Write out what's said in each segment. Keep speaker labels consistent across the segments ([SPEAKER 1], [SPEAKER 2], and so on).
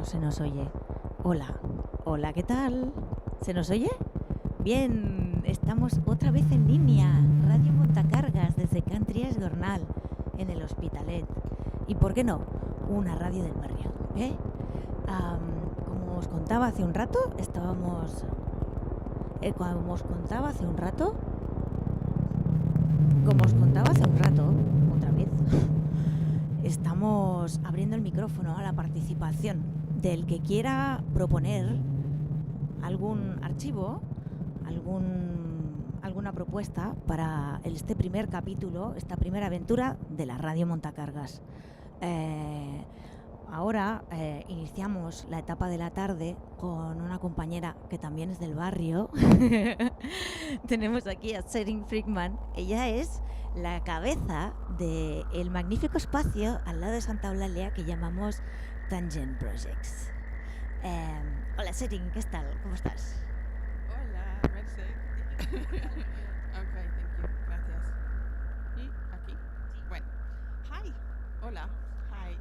[SPEAKER 1] Se nos oye. Hola, hola, ¿qué tal? ¿Se nos oye? Bien, estamos otra vez en línea. Radio Montacargas desde Cantries Gornal, en el Hospitalet. Y por qué no, una radio del barrio, ¿eh? Como os contaba hace un rato, otra vez, estamos abriendo el micrófono a la participación del que quiera proponer algún archivo, alguna propuesta para este primer capítulo, esta primera aventura de la Radio Montacargas. Ahora iniciamos la etapa de la tarde con una compañera que también es del barrio. Tenemos aquí a TseringFrykman. Ella es la cabeza del magnífico espacio al lado de Santa Eulalia que llamamos TangentProjects. Hola Tsering, ¿qué tal? ¿Cómo estás?
[SPEAKER 2] Hola, Merce. Okay, thank you. Gracias. ¿Y aquí? Sí. Bueno. Hi. Hola. Hi.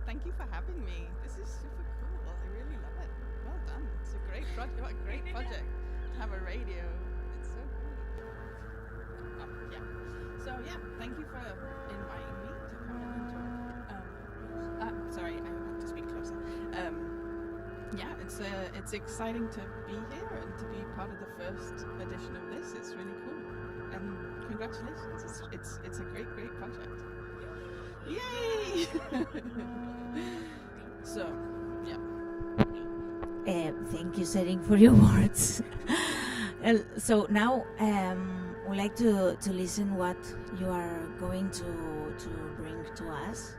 [SPEAKER 2] Thank you for having me. This is super cool. I really love it. Well done. It's a great project. What a great project to have a radio. It's so cool. Yeah. So yeah, thank you for inviting me to come in and talk. Sorry, I have to speak closer. Yeah, it's exciting to be here and to be part of the first edition of this. It's really cool, and congratulations! It's a great project. Yay! So, yeah.
[SPEAKER 1] Thank you, Tsering, for your words. So now we'd like to listen what you are going to bring to us.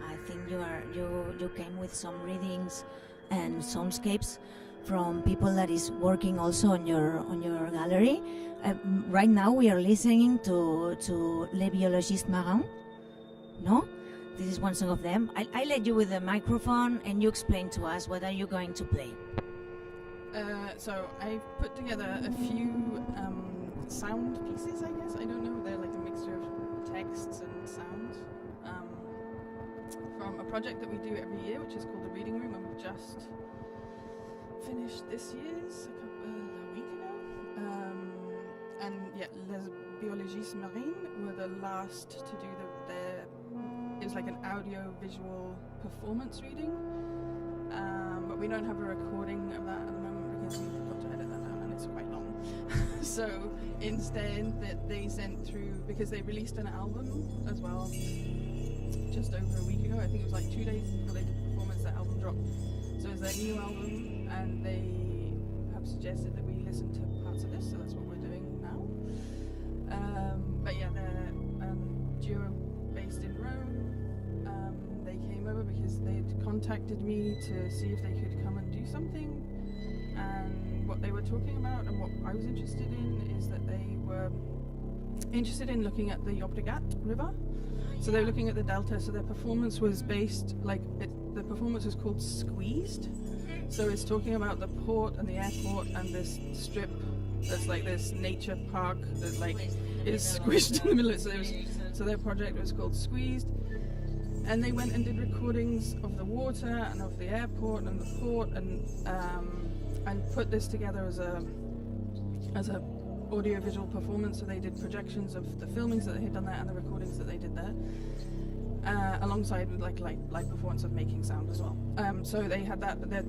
[SPEAKER 1] I think you came with some readings and soundscapes from people that is working also on your gallery. Right now we are listening to Les Biologistes Marins. No? This is one song of them. I let you with the microphone and you explain to us what are you going to play.
[SPEAKER 2] So I've put together a few sound pieces, I guess. I don't know, they're like a mixture of texts and sounds. From a project that we do every year, which is called the Reading Room, and we've just finished this year's a week ago. And yeah, Les Biologistes Marins were the last to do it was like an audio-visual performance reading, but we don't have a recording of that at the moment because we've got to edit that down and it's quite long. So instead they sent through, because they released an album as well just over a week ago. I think it was like 2 days before they did the performance, that album dropped. So it's their new album, and they have suggested that we listen to parts of this, so that's what we're doing now. But yeah, they're duo based in Rome. They came over because they'd contacted me to see if they could come and do something. And what they were talking about, and what I was interested in, is that they were interested in looking at the Llobregat River. So they were looking at the delta, so their performance was based, the performance was called Squeezed. So it's talking about the port and the airport and this strip that's like this nature park that like is squished in the middle of it. So their project was called Squeezed. And they went and did recordings of the water and of the airport and the port, and put this together as a audio-visual performance. So they did projections of the filmings that they had done there and the recordings that they did there, alongside with like live performance of making sound as well. So they had that, but their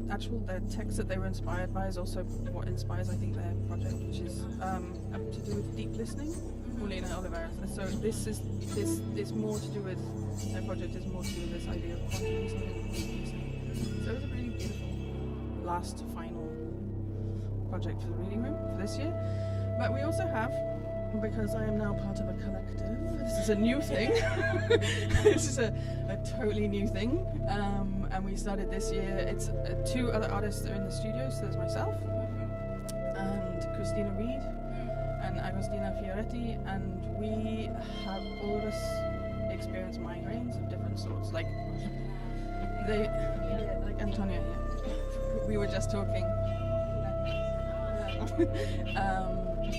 [SPEAKER 2] text that they were inspired by is also what inspires, I think, their project, which is to do with deep listening. So this is more to do with, their project is more to do with this idea of quantum listening and deep listening. So it was a really beautiful last final project for the reading room for this year. But we also have, because I am now part of a collective, this is a new thing. This is a totally new thing. And we started this year. It's 2 other artists that are in the studio. So there's myself and Christina Reed and Agostina Fioretti, and we have all of us experienced migraines of different sorts. Like Antonia, we were just talking.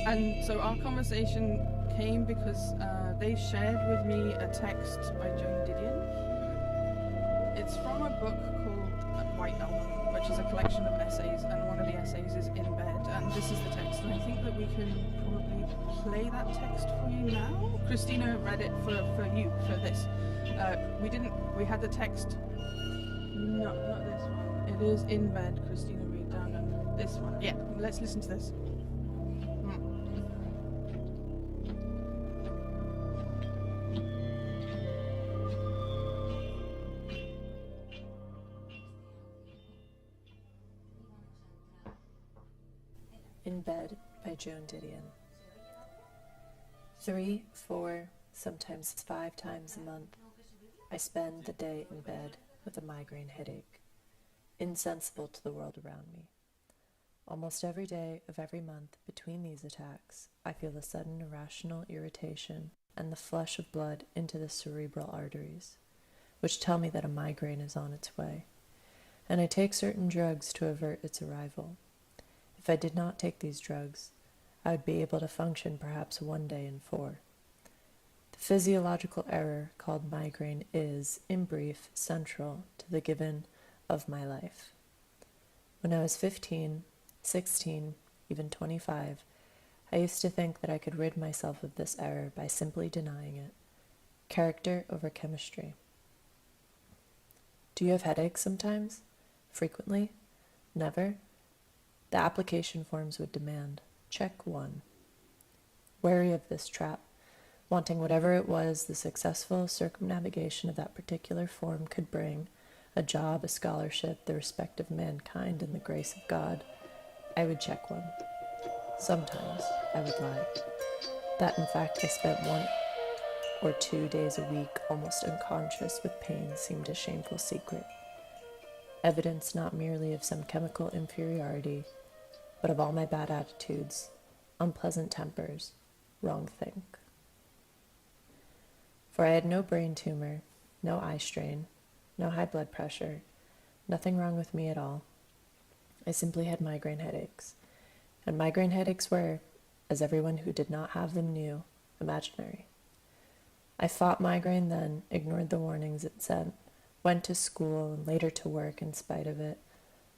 [SPEAKER 2] And so our conversation came because they shared with me a text by Joan Didion. It's from a book called White Album, which is a collection of essays, and one of the essays is In Bed, and this is the text. And I think that we can probably play that text for you now. Christina read it for you, for this. We had the text, no, not this one. It is In Bed, Christina read down, and this one. Yeah, let's listen to this.
[SPEAKER 3] In Bed by Joan Didion. 3, 4, sometimes 5 times a month, I spend the day in bed with a migraine headache, insensible to the world around me. Almost every day of every month between these attacks, I feel a sudden irrational irritation and the flush of blood into the cerebral arteries, which tell me that a migraine is on its way, and I take certain drugs to avert its arrival. If I did not take these drugs, I would be able to function perhaps one day in 4. The physiological error called migraine is, in brief, central to the given of my life. When I was 15, 16, even 25, I used to think that I could rid myself of this error by simply denying it. Character over chemistry. Do you have headaches sometimes? Frequently? Never? The application forms would demand, check 1. Wary of this trap, wanting whatever it was the successful circumnavigation of that particular form could bring, a job, a scholarship, the respect of mankind, and the grace of God, I would check 1. Sometimes I would lie. That in fact I spent 1 or 2 days a week almost unconscious with pain seemed a shameful secret. Evidence not merely of some chemical inferiority, but of all my bad attitudes, unpleasant tempers, wrong think. For I had no brain tumor, no eye strain, no high blood pressure, nothing wrong with me at all. I simply had migraine headaches, and migraine headaches were, as everyone who did not have them knew, imaginary. I fought migraine then, ignored the warnings it sent, went to school and later to work in spite of it,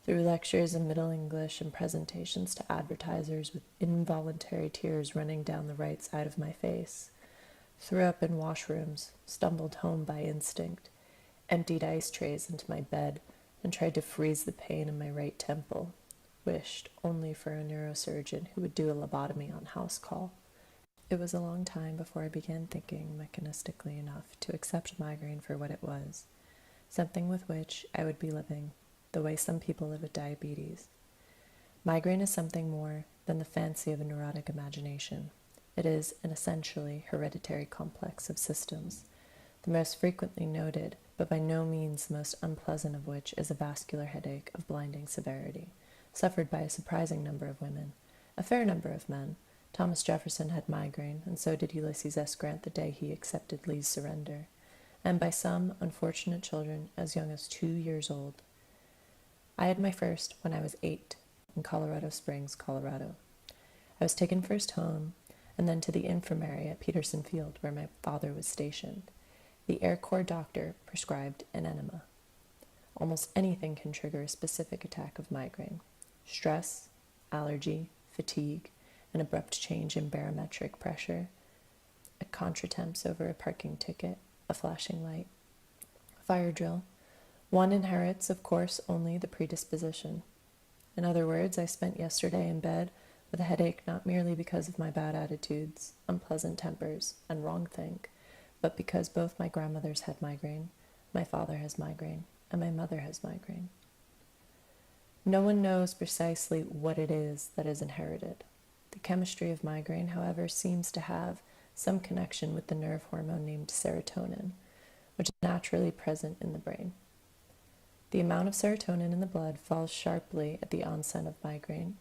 [SPEAKER 3] through lectures in Middle English and presentations to advertisers with involuntary tears running down the right side of my face, threw up in washrooms, stumbled home by instinct, emptied ice trays into my bed, and tried to freeze the pain in my right temple, wished only for a neurosurgeon who would do a lobotomy on house call. It was a long time before I began thinking mechanistically enough to accept migraine for what it was, something with which I would be living, the way some people live with diabetes. Migraine is something more than the fancy of a neurotic imagination. It is an essentially hereditary complex of systems, the most frequently noted, but by no means the most unpleasant of which is a vascular headache of blinding severity, suffered by a surprising number of women, a fair number of men. Thomas Jefferson had migraine, and so did Ulysses S. Grant the day he accepted Lee's surrender, and by some unfortunate children as young as 2 years old. I had my first when I was 8 in Colorado Springs, Colorado. I was taken first home and then to the infirmary at Peterson Field where my father was stationed. The Air Corps doctor prescribed an enema. Almost anything can trigger a specific attack of migraine. Stress, allergy, fatigue, an abrupt change in barometric pressure, a contretemps over a parking ticket, a flashing light, a fire drill. One inherits, of course, only the predisposition. In other words, I spent yesterday in bed with a headache not merely because of my bad attitudes, unpleasant tempers, and wrong think, but because both my grandmothers had migraine, my father has migraine, and my mother has migraine. No one knows precisely what it is that is inherited. The chemistry of migraine, however, seems to have some connection with the nerve hormone named serotonin, which is naturally present in the brain. The amount of serotonin in the blood falls sharply at the onset of migraine,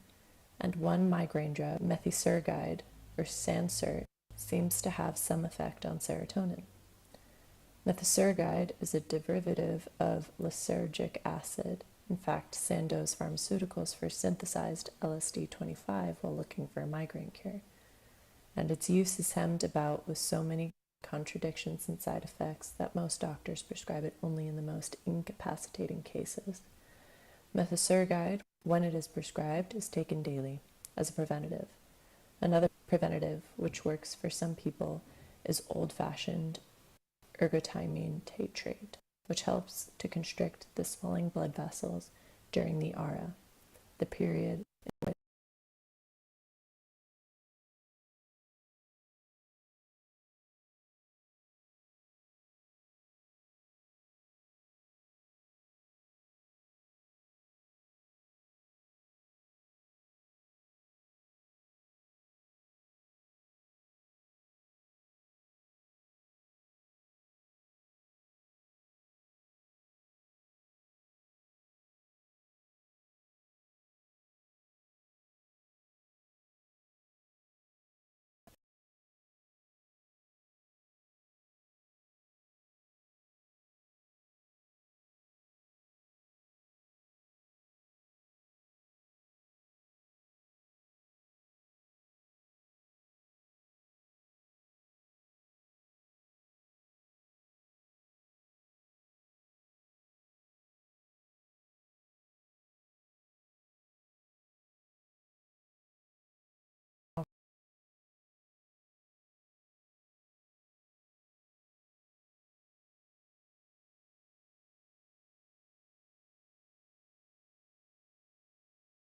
[SPEAKER 3] and one migraine drug, methisergide or Sansert, seems to have some effect on serotonin. Methisergide is a derivative of lysergic acid. In fact, Sandoz Pharmaceuticals first synthesized LSD-25 while looking for a migraine cure, and its use is hemmed about with so many contradictions and side effects that most doctors prescribe it only in the most incapacitating cases. Methisergide, when it is prescribed, is taken daily as a preventative. Another preventative, which works for some people, is old-fashioned ergotamine tatrate, which helps to constrict the swelling blood vessels during the ARA, the period in which